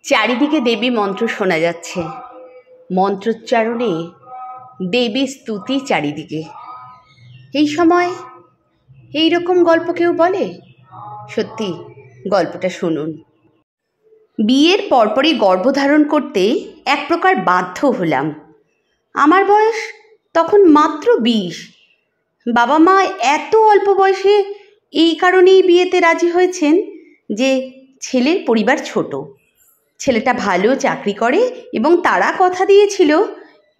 চারিদিকে দেবী মন্ত্র শোনা যাচ্ছে, মন্ত্রোচ্চারণে দেবী স্তুতি চারিদিকে। এই সময় এই রকম গল্প কেউ বলে? সত্যি, গল্পটা শুনুন। বিয়ের পরপরই গর্ভধারণ করতে এক প্রকার বাধ্য হলাম। আমার বয়স তখন মাত্র 20। বাবা মা এত অল্প বয়সে এই কারণেই বিয়েতে রাজি হয়েছেন যে ছেলের পরিবার ছোট, ছেলেটা ভালো চাকরি করে এবং তারা কথা দিয়েছিল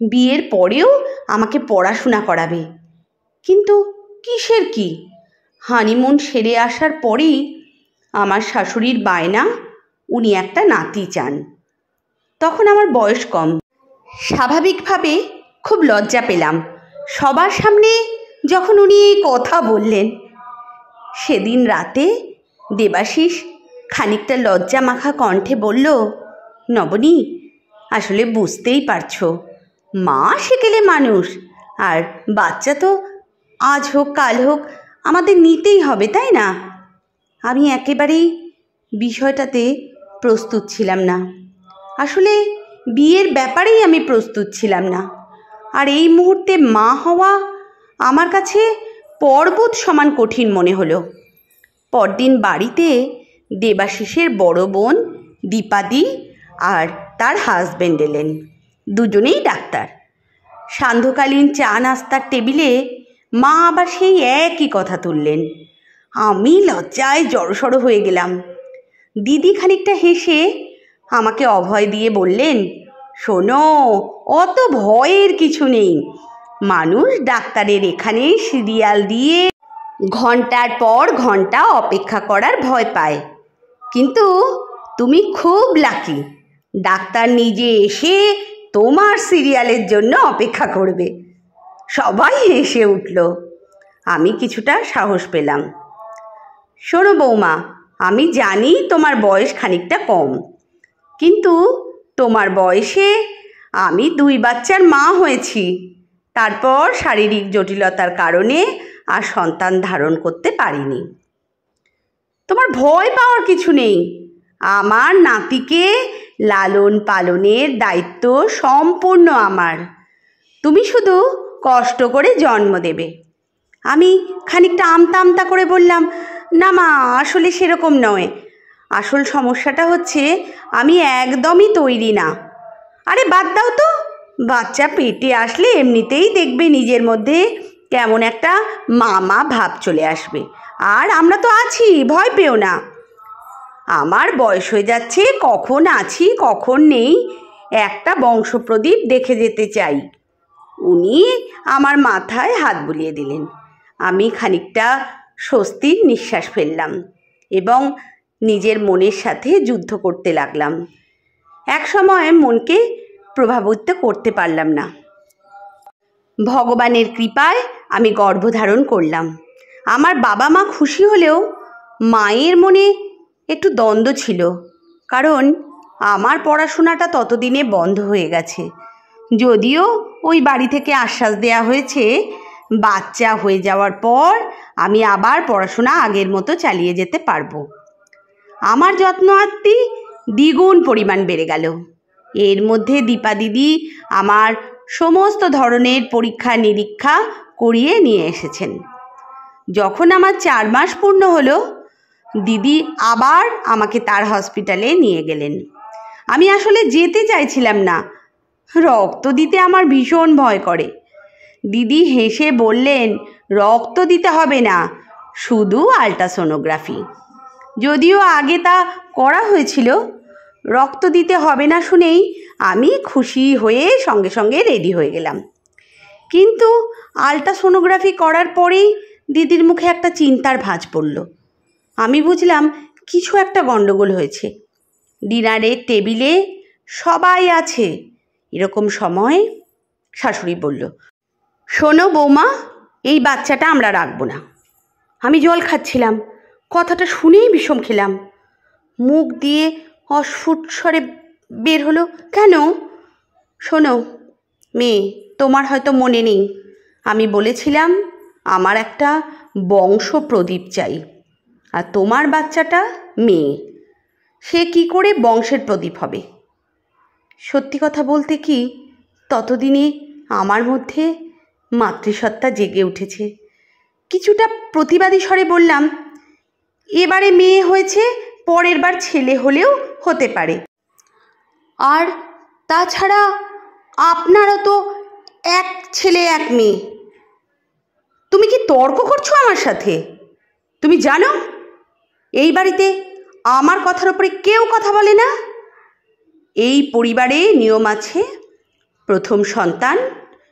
বিয়ের পরেও আমাকে পড়াশোনা করাবে। কিন্তু কিসের কি, হানিমুন সেরে আসার পরেই আমার শাশুড়ির বায়না উনি একটা নাতি চান। তখন আমার বয়স কম, স্বাভাবিকভাবে খুব লজ্জা পেলাম সবার সামনে যখন উনি এই কথা বললেন। সেদিন রাতে দেবাশিস খানিকটা লজ্জা মাখা কণ্ঠে বলল, নবনী, আসলে বুঝতেই পারছো, মা সেকেলে মানুষ, আর বাচ্চা তো আজ হোক কাল হোক আমাদের নিতেই হবে, তাই না? আমি একেবারেই বিষয়টাতে প্রস্তুত ছিলাম না। আসলে বিয়ের ব্যাপারেই আমি প্রস্তুত ছিলাম না। আর এই মুহূর্তে মা হওয়া আমার কাছে পর্বত সমান কঠিন মনে হলো। পরদিন বাড়িতে দেবাশিসের বড় বোন দীপাদি আর তার হাজব্যান্ড এলেন, দুজনেই ডাক্তার। সান্ধ্যকালীন চা নাস্তার টেবিলে মা আবার সেই একই কথা তুললেন। আমি লজ্জায় জড়সড় হয়ে গেলাম। দিদি খানিকটা হেসে আমাকে অভয় দিয়ে বললেন, শোনো, অত ভয়ের কিছু নেই। মানুষ ডাক্তারের এখানে সিরিয়াল দিয়ে ঘন্টার পর ঘন্টা অপেক্ষা করার ভয় পায়, কিন্তু তুমি খুব লাকি, ডাক্তার নিজে এসে তোমার সিরিয়ালের জন্য অপেক্ষা করবে। সবাই হেসে উঠল। আমি কিছুটা সাহস পেলাম। শোনো বৌমা, আমি জানি তোমার বয়স খানিকটা কম, কিন্তু তোমার বয়সে আমি 2 বাচ্চার মা হয়েছি। তারপর শারীরিক জটিলতার কারণে আর সন্তান ধারণ করতে পারিনি। তোমার ভয় পাওয়ার কিছু নেই। আমার নাতিকে লালন পালনের দায়িত্ব সম্পূর্ণ আমার। তুমি শুধু কষ্ট করে জন্ম দেবে। আমি খানিকটা আমতা আমতা করে বললাম, না মা, আসলে সেরকম নয়। আসল সমস্যাটা হচ্ছে আমি একদমই তৈরি না। আরে বাদ দাও তো, বাচ্চা পেটে আসলে এমনিতেই দেখবে নিজের মধ্যে কেমন একটা মামা ভাব চলে আসবে। আর আমরা তো আছি, ভয় পেও না। আমার বয়স হয়ে যাচ্ছে, কখন আছি কখন নেই একটা বংশপ্রদীপ দেখে যেতে চাই। উনি আমার মাথায় হাত বুলিয়ে দিলেন। আমি খানিকটা স্বস্তির নিঃশ্বাস ফেললাম এবং নিজের মনের সাথে যুদ্ধ করতে লাগলাম। এক সময় মনকে প্রভাবিত করতে পারলাম না। ভগবানের কৃপায় আমি গর্ভধারণ করলাম। আমার বাবা মা খুশি হলেও মায়ের মনে একটু দ্বন্দ্ব ছিল, কারণ আমার পড়াশোনাটা ততদিনে বন্ধ হয়ে গেছে। যদিও ওই বাড়ি থেকে আশ্বাস দেওয়া হয়েছে বাচ্চা হয়ে যাওয়ার পর আমি আবার পড়াশোনা আগের মতো চালিয়ে যেতে পারবো। আমার যত্ন আত্মি দ্বিগুণ পরিমাণ বেড়ে গেল। এর মধ্যে দীপা দিদি আমার সমস্ত ধরনের পরীক্ষা নিরীক্ষা করিয়ে নিয়ে এসেছেন। যখন আমার 4 মাস পূর্ণ হলো, দিদি আবার আমাকে তার হসপিটালে নিয়ে গেলেন। আমি আসলে যেতে চাইছিলাম না, রক্ত দিতে আমার ভীষণ ভয় করে। দিদি হেসে বললেন, রক্ত দিতে হবে না, শুধু আল্ট্রাসোনোগ্রাফি। যদিও আগে তা করা হয়েছিল, রক্ত দিতে হবে না শুনেই আমি খুশি হয়ে সঙ্গে সঙ্গে রেডি হয়ে গেলাম। কিন্তু আল্ট্রাসোনোগ্রাফি করার পরেই দিদির মুখে একটা চিন্তার ভাঁজ পড়ল। আমি বুঝলাম কিছু একটা গণ্ডগোল হয়েছে। ডিনারের টেবিলে সবাই আছে, এরকম সময় শাশুড়ি বলল, শোনো বৌমা, এই বাচ্চাটা আমরা রাখবো না। আমি জল খাচ্ছিলাম, কথাটা শুনেই বিষম খেলাম। মুখ দিয়ে অস্ফুট স্বরে বের হলো, কেন? শোনো মেয়ে, তোমার হয়তো মনে নেই, আমি বলেছিলাম আমার একটা বংশ প্রদীপ চাই, আর তোমার বাচ্চাটা মেয়ে। সে কি করে বংশের প্রদীপ হবে? সত্যি কথা বলতে কি, ততদিনে আমার মধ্যে মাতৃসত্তা জেগে উঠেছে। কিছুটা প্রতিবাদী স্বরে বললাম, এবারে মেয়ে হয়েছে, পরের বার ছেলে হলেও হতে পারে। আর তাছাড়া আপনারও তো এক ছেলে এক মেয়ে। তুমি কি তর্ক করছো আমার সাথে? তুমি জানো এই বাড়িতে আমার কথার উপরে কেউ কথা বলে না। এই পরিবারে নিয়ম আছে, প্রথম সন্তান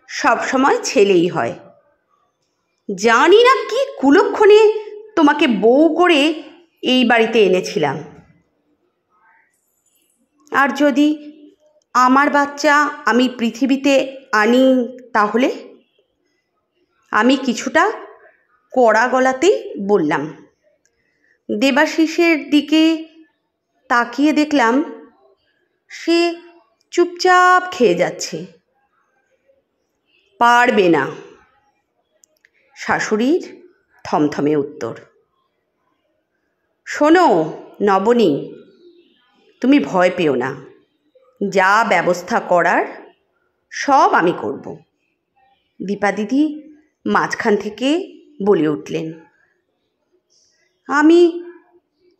সবসময় ছেলেই হয়। জানি না কি কুলক্ষণে তোমাকে বউ করে এই বাড়িতে এনেছিলাম। আর যদি আমার বাচ্চা আমি পৃথিবীতে আনি তাহলে? আমি কিছুটা কড়া গলাতেই বললাম। দেবাশিসের দিকে তাকিয়ে দেখলাম সে চুপচাপ খেয়ে যাচ্ছে। পারবে না, শাশুড়ির থমথমে উত্তর। শোনো নবনী, তুমি ভয় পেও না, যা ব্যবস্থা করার সব আমি করব। দীপা দিদি মাঝখান থেকে বলে উঠলেন। আমি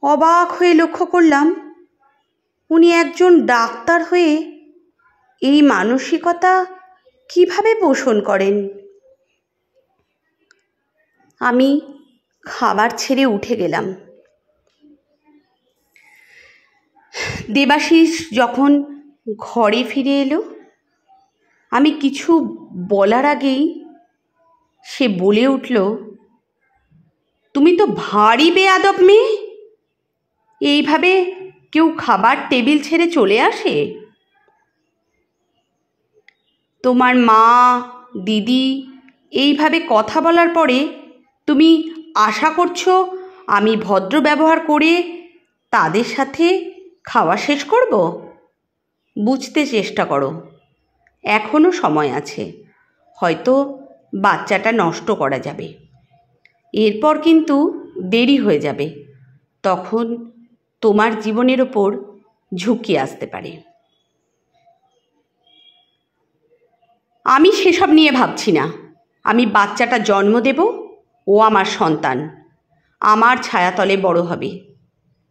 অবাক হয়ে লক্ষ্য করলাম উনি একজন ডাক্তার হয়ে এই মানসিকতা কিভাবে পোষণ করেন। আমি খাবার ছেড়ে উঠে গেলাম। দেবাশিস যখন ঘরে ফিরে এলো, আমি কিছু বলার আগেই সে বলে উঠল, তুমি তো ভারী বেয়াদব মেয়ে। এইভাবে কেউ খাবার টেবিল ছেড়ে চলে আসে? তোমার মা দিদি এইভাবে কথা বলার পরে তুমি আশা করছো আমি ভদ্র ব্যবহার করে তাদের সাথে খাওয়া শেষ করব? বুঝতে চেষ্টা করো, এখনো সময় আছে। হয়তো বাচ্চাটা নষ্ট করা যাবে, এরপর কিন্তু দেরি হয়ে যাবে। তখন তোমার জীবনের ওপর ঝুঁকি আসতে পারে। আমি সেসব নিয়ে ভাবছি না। আমি বাচ্চাটা জন্ম দেব, ও আমার সন্তান, আমার ছায়াতলে বড় হবে।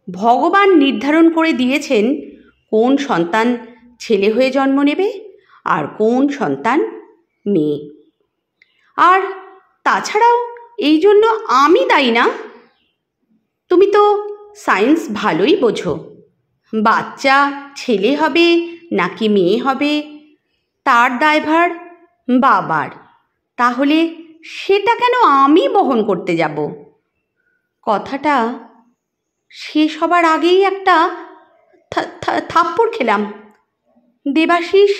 ভগবান নির্ধারণ করে দিয়েছেন কোন সন্তান ছেলে হয়ে জন্ম নেবে আর কোন সন্তান মেয়ে। আর তাছাড়াও এই জন্য আমি দায়ী না। তুমি তো সায়েন্স ভালোই বোঝো। বাচ্চা ছেলে হবে নাকি মেয়ে হবে তার দায়ভার বাবার। তাহলে সেটা কেন আমি বহন করতে যাব? কথাটা শেষ হবার আগেই একটা থাপ্পড় খেলাম। দেবাশিস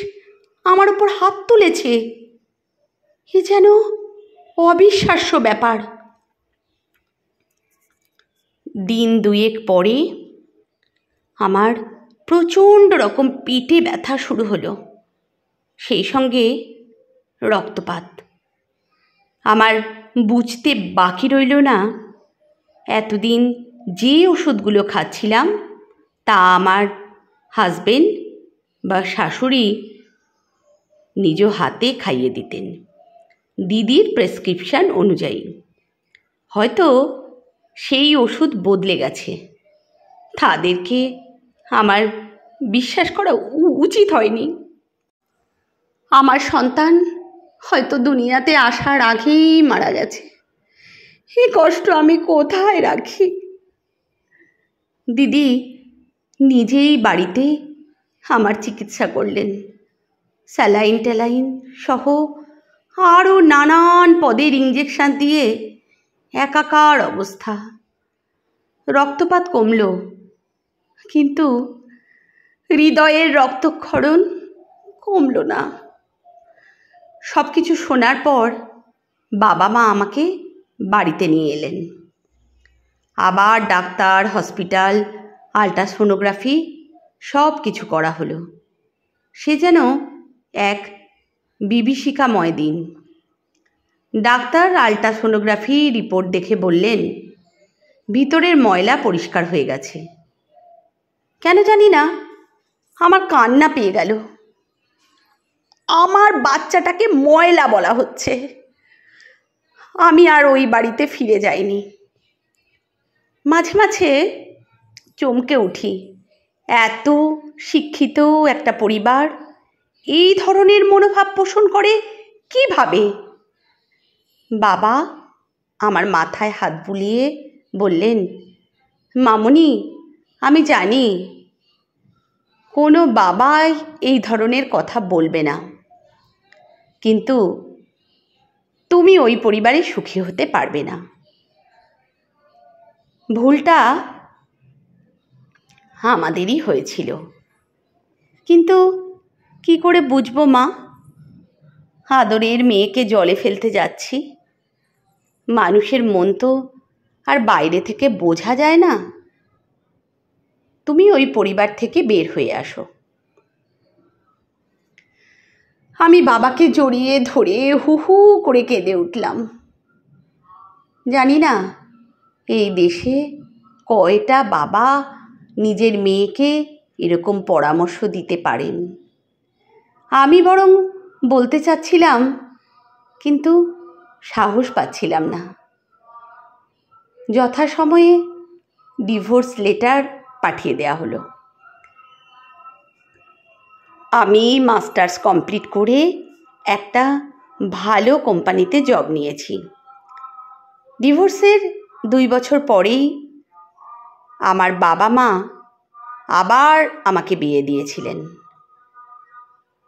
আমার উপর হাত তুলেছে। এ যেন অবিশ্বাস্য ব্যাপার। দিন দুয়েক পরে আমার প্রচণ্ড রকম পেটে ব্যথা শুরু হলো, সেই সঙ্গে রক্তপাত। আমার বুঝতে বাকি রইল না এতদিন যে ওষুধগুলো খাচ্ছিলাম তা আমার হাজবেন্ড বা শাশুড়ি নিজ হাতে খাইয়ে দিতেন দিদির প্রেসক্রিপশান অনুযায়ী। হয়তো সেই ওষুধ বদলে গেছে, তাদেরকে আমার বিশ্বাস করা উচিত হয়নি। আমার সন্তান হয়তো দুনিয়াতে আসার আগেই মারা গেছে। এই কষ্ট আমি কোথায় রাখি? দিদি নিজেই বাড়িতে আমার চিকিৎসা করলেন, স্যালাইন ট্যালাইন সহ আরও নানান পদের ইঞ্জেকশান দিয়ে একাকার অবস্থা। রক্তপাত কমল, কিন্তু হৃদয়ের রক্তক্ষরণ কমল না। সব কিছু শোনার পর বাবা মা আমাকে বাড়িতে নিয়ে এলেন। আবার ডাক্তার, হসপিটাল, আল্ট্রাসোনোগ্রাফি সব কিছু করা হলো। সে যেন এক বিভীষিকাময় দিন। ডাক্তার আল্ট্রাসোনোগ্রাফি রিপোর্ট দেখে বললেন ভিতরের ময়লা পরিষ্কার হয়ে গেছে। কেন জানি না আমার কান্না পেয়ে গেল। আমার বাচ্চাটাকে ময়লা বলা হচ্ছে। আমি আর ওই বাড়িতে ফিরে যাইনি। মাঝে মাঝে চমকে উঠি, এত শিক্ষিত একটা পরিবার এই ধরনের মনোভাব পোষণ করে কিভাবে? বাবা আমার মাথায় হাত বুলিয়ে বললেন, মামুনি, আমি জানি কোনো বাবাই এই ধরনের কথা বলবে না, কিন্তু তুমি ওই পরিবারে সুখী হতে পারবে না। ভুলটা আমাদেরই হয়েছিল, কিন্তু কি করে বুঝবো মা? আদরের মেয়েকে জলে ফেলতে যাচ্ছি। মানুষের মন তো আর বাইরে থেকে বোঝা যায় না। তুমি ওই পরিবার থেকে বের হয়ে আসো। আমি বাবাকে জড়িয়ে ধরে হু হু করে কেঁদে উঠলাম। জানি না এই দেশে কয়টা বাবা নিজের মেয়েকে এরকম পরামর্শ দিতে পারেন। আমি বরং বলতে চাচ্ছিলাম, কিন্তু সাহস পাচ্ছিলাম না। যথাসময়ে ডিভোর্স লেটার পাঠিয়ে দেওয়া হলো। আমি মাস্টার্স কমপ্লিট করে একটা ভালো কোম্পানিতে জব নিয়েছি। ডিভোর্সের 2 বছর পরেই আমার বাবা মা আবার আমাকে বিয়ে দিয়েছিলেন।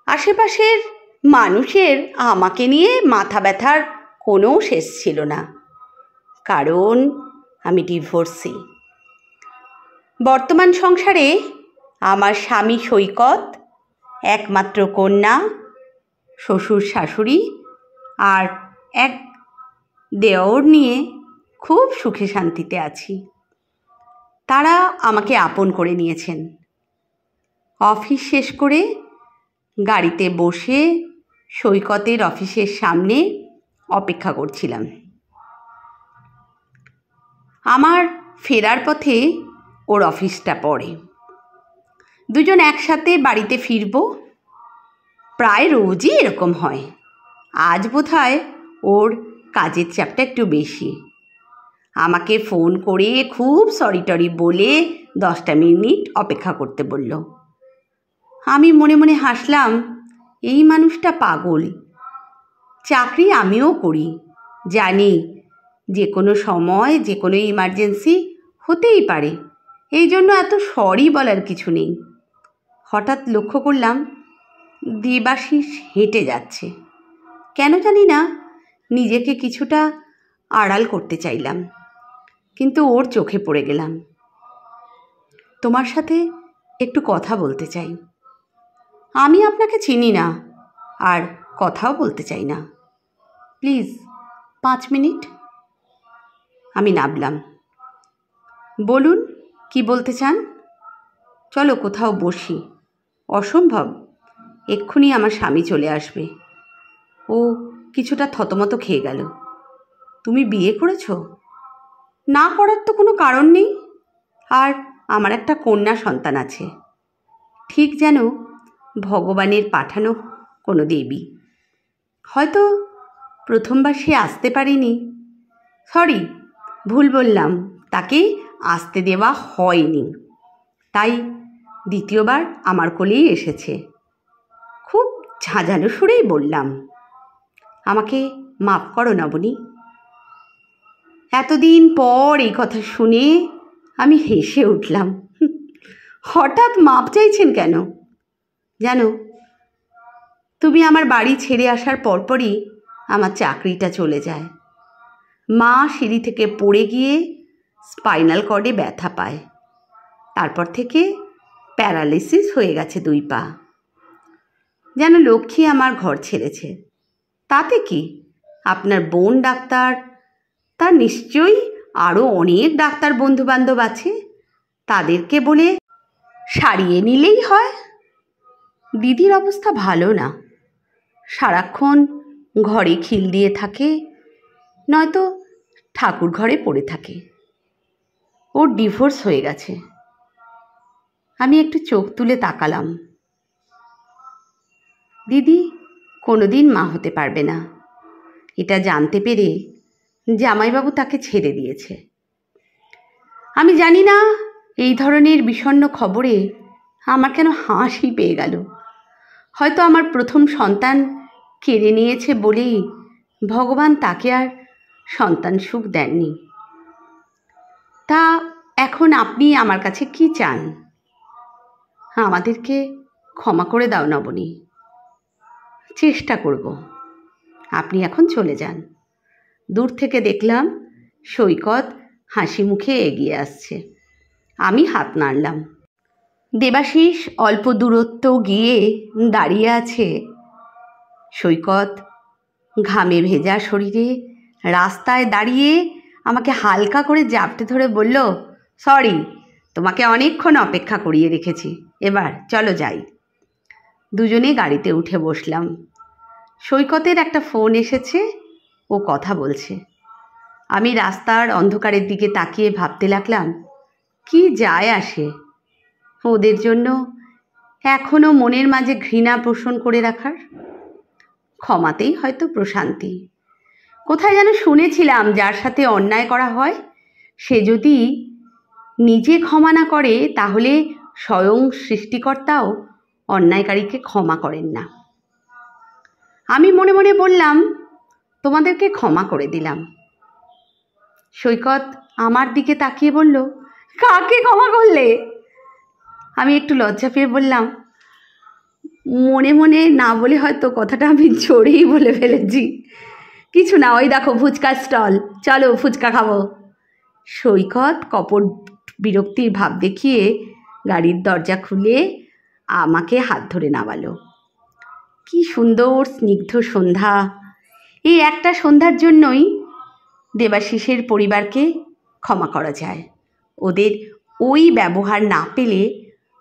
আশেপাশের মানুষের আমাকে নিয়ে মাথা ব্যথার কোনো শেষ ছিল না, কারণ আমি ডিভোর্সি। বর্তমান সংসারে আমার স্বামী সৈকত, একমাত্র কন্যা, শ্বশুর শাশুড়ি আর এক দেওর নিয়ে খুব সুখে শান্তিতে আছি। তারা আমাকে আপন করে নিয়েছেন। অফিস শেষ করে গাড়িতে বসে সৈকতের অফিসের সামনে অপেক্ষা করছিলাম। আমার ফেরার পথে ওর অফিসটা পড়ে। দুজন একসাথে বাড়িতে ফিরব। প্রায় রোজই এরকম হয়। আজ বোধহয় ওর কাজের চাপটা একটু বেশি। আমাকে ফোন করে খুব সরি টরি বলে 10টা মিনিট অপেক্ষা করতে বলল। আমি মনে মনে হাসলাম, এই মানুষটা পাগল। চাকরি আমিও করি, জানি যে কোনো সময় যে কোনো ইমার্জেন্সি হতেই পারে, এই জন্য এত সরি বলার কিছু নেই। হঠাৎ লক্ষ্য করলাম দেবাশিস হেঁটে যাচ্ছে। কেন জানি না নিজেকে কিছুটা আড়াল করতে চাইলাম, কিন্তু ওর চোখে পড়ে গেলাম। তোমার সাথে একটু কথা বলতে চাই। আমি আপনাকে চিনি না আর কথাও বলতে চাই না। Please 5 minute. আমি নামলাম। বলুন, কি বলতে চান? চলো কোথাও বসি। অসম্ভব, এক্ষুনি আমার স্বামী চলে আসবে। ও কিছুটা থতমত খেয়ে গেল। তুমি বিয়ে করেছো? না করার তো কোনো কারণ নেই। আর আমার একটা কন্যা সন্তান আছে, ঠিক যেন ভগবানের পাঠানো কোনো দেবী। হয়তো প্রথমবার সে আসতে পারেনি। সরি, ভুল বললাম, তাকে আসতে দেওয়া হয়নি, তাই দ্বিতীয়বার আমার কোলেই এসেছে। খুব ঝাঁঝালো সুরেই বললাম, আমাকে মাফ করো নবনী। এতদিন পর এই কথা শুনে আমি হেসে উঠলাম। হঠাৎ মাপ চাইছেন কেন? জানো, তুমি আমার বাড়ি ছেড়ে আসার পরপরই আমার চাকরিটা চলে যায়। মা সিঁড়ি থেকে পড়ে গিয়ে স্পাইনাল কর্ডে ব্যথা পায়। তারপর থেকে প্যারালিসিস হয়ে গেছে 2 পা। যেন লক্ষ্মী আমার ঘর ছেড়েছে। তাতে কি, আপনার বোন ডাক্তার, তার নিশ্চয়ই আরও অনেক ডাক্তার বন্ধুবান্ধব আছে, তাদেরকে বলে সারিয়ে নিলেই হয়। দিদির অবস্থা ভালো না, সারাক্ষণ ঘরে খিল দিয়ে থাকে, নয়তো ঠাকুর ঘরে পড়ে থাকে। ওর ডিভোর্স হয়ে গেছে। আমি একটু চোখ তুলে তাকালাম। দিদি কোনোদিন মা হতে পারবে না, এটা জানতে পেরে জামাইবাবু তাকে ছেড়ে দিয়েছে। আমি জানি না এই ধরনের বিষণ্ণ খবরে আমার কেন হাসি পেয়ে গেল। হয়তো আমার প্রথম সন্তান কেড়ে নিয়েছে বলেই ভগবান তাকে আর সন্তান সুখ দেননি। তা এখন আপনি আমার কাছে কি চান? আমাদেরকে ক্ষমা করে দাও নবনী। চেষ্টা করব। আপনি এখন চলে যান। দূর থেকে দেখলাম সৈকত হাসি মুখে এগিয়ে আসছে। আমি হাত নাড়লাম। দেবাশিস অল্প দূরত্ব গিয়ে দাঁড়িয়ে আছে। সৈকত ঘামে ভেজা শরীরে রাস্তায় দাঁড়িয়ে আমাকে হালকা করে জাপটে ধরে বলল, সরি, তোমাকে অনেকক্ষণ অপেক্ষা করিয়ে রেখেছি, এবার চলো যাই। দুজনে গাড়িতে উঠে বসলাম। সৈকতের একটা ফোন এসেছে, ও কথা বলছে। আমি রাস্তার অন্ধকারের দিকে তাকিয়ে ভাবতে লাগলাম, কি যায় আসে ওদের জন্য এখনও মনের মাঝে ঘৃণা পোষণ করে রাখার? ক্ষমাতেই হয়তো প্রশান্তি। কোথায় যেন শুনেছিলাম, যার সাথে অন্যায় করা হয় সে যদি নিজে ক্ষমা না করে তাহলে স্বয়ং সৃষ্টিকর্তাও অন্যায়কারীকে ক্ষমা করেন না। আমি মনে মনে বললাম, তোমাদেরকে ক্ষমা করে দিলাম। সৈকত আমার দিকে তাকিয়ে বলল, কাকে ক্ষমা করলে? আমি একটু লজ্জা পেয়ে বললাম, মনে মনে না বলে হয়তো কথাটা আমি জোরেই বলে ফেলেছি। কিছু না, ওই দেখো ফুচকার স্টল, চলো ফুচকা খাবো। সৈকত কপট বিরক্তির ভাব দেখিয়ে গাড়ির দরজা খুলে আমাকে হাত ধরে নামালো। কি সুন্দর স্নিগ্ধ সন্ধ্যা! এই একটা সন্ধ্যার জন্যই দেবাশিসের পরিবারকে ক্ষমা করা যায়। ওদের ওই ব্যবহার না পেলে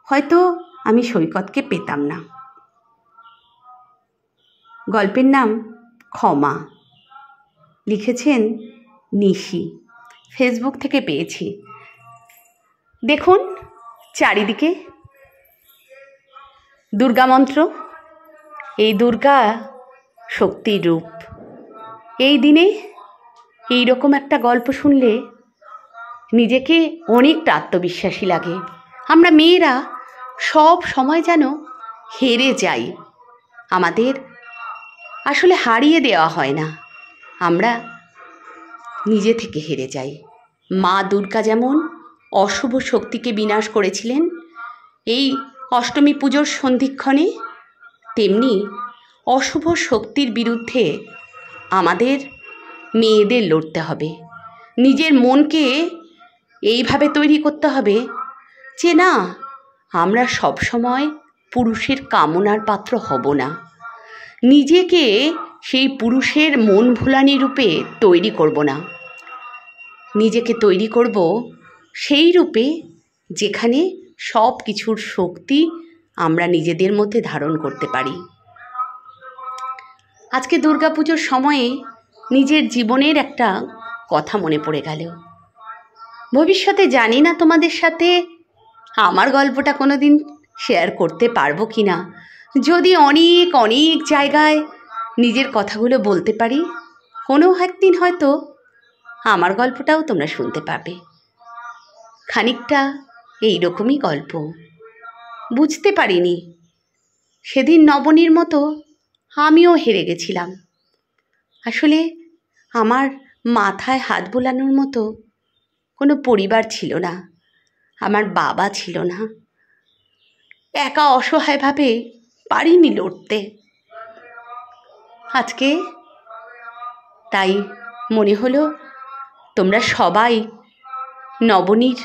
হয়তো আমি সৈকতকে পেতাম না। গল্পের নাম ক্ষমা, লিখেছেন নিশি। ফেসবুক থেকে পেয়েছি। দেখুন চারিদিকে দুর্গা মন্ত্র। এই দুর্গা শক্তির রূপ। এই দিনে এই রকম একটা গল্প শুনলে নিজেকে অনেকটা আত্মবিশ্বাসী লাগে। আমরা মেয়েরা সব সময় যেন হেরে যাই। আমাদের আসলে হারিয়ে দেওয়া হয় না, আমরা নিজে থেকে হেরে যাই। মা দুর্গা যেমন অশুভ শক্তিকে বিনাশ করেছিলেন এই অষ্টমী পুজোর সন্ধিক্ষণে, তেমনি অশুভ শক্তির বিরুদ্ধে আমাদের মেয়েদের লড়তে হবে। নিজের মনকে এইভাবে তৈরি করতে হবে যে না, আমরা সবসময় পুরুষের কামনার পাত্র হব না। নিজেকে সেই পুরুষের মন ভুলানি রূপে তৈরি করব না। নিজেকে তৈরি করব সেই রূপে যেখানে সব কিছুর শক্তি আমরা নিজেদের মধ্যে ধারণ করতে পারি। আজকে দুর্গাপুজোর সময়ে নিজের জীবনের একটা কথা মনে পড়ে গেল। ভবিষ্যতে জানি না তোমাদের সাথে আমার গল্পটা কোনো দিন শেয়ার করতে পারবো কি না। যদি অনেক অনেক জায়গায় নিজের কথাগুলো বলতে পারি, কোনো একদিন হয়তো আমার গল্পটাও তোমরা শুনতে পাবে। খানিকটা এই রকমই গল্প। বুঝতে পারিনি সেদিন নবনীর মতো আমিও হেরে গেছিলাম। আসলে আমার মাথায় হাত বোলানোর মতো কোনো পরিবার ছিল না, আমার বাবা ছিল না। একা অসহায়ভাবে পারিনি লড়তে। আজকে তাই মনে হলো তোমরা সবাই নবনীর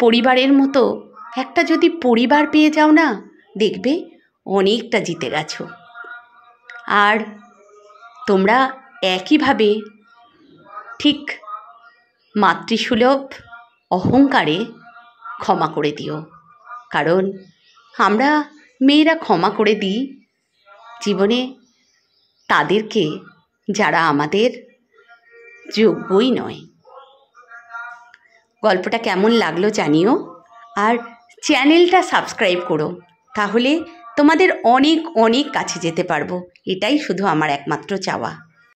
পরিবারের মতো একটা যদি পরিবার পেয়ে যাও না, দেখবে অনেকটা জিতে গেছো। আর তোমরা একইভাবে ঠিক মাতৃসুলভ অহংকারে ক্ষমা করে দিও। কারণ আমরা মেয়েরা ক্ষমা করে দিই জীবনে তাদেরকে যারা আমাদের যোগ্যই নয়। গল্পটা কেমন লাগলো জানিও। আর চ্যানেলটা সাবস্ক্রাইব করো, তাহলে তোমাদের অনেক অনেক কাছে যেতে পারবো। এটাই শুধু আমার একমাত্র চাওয়া।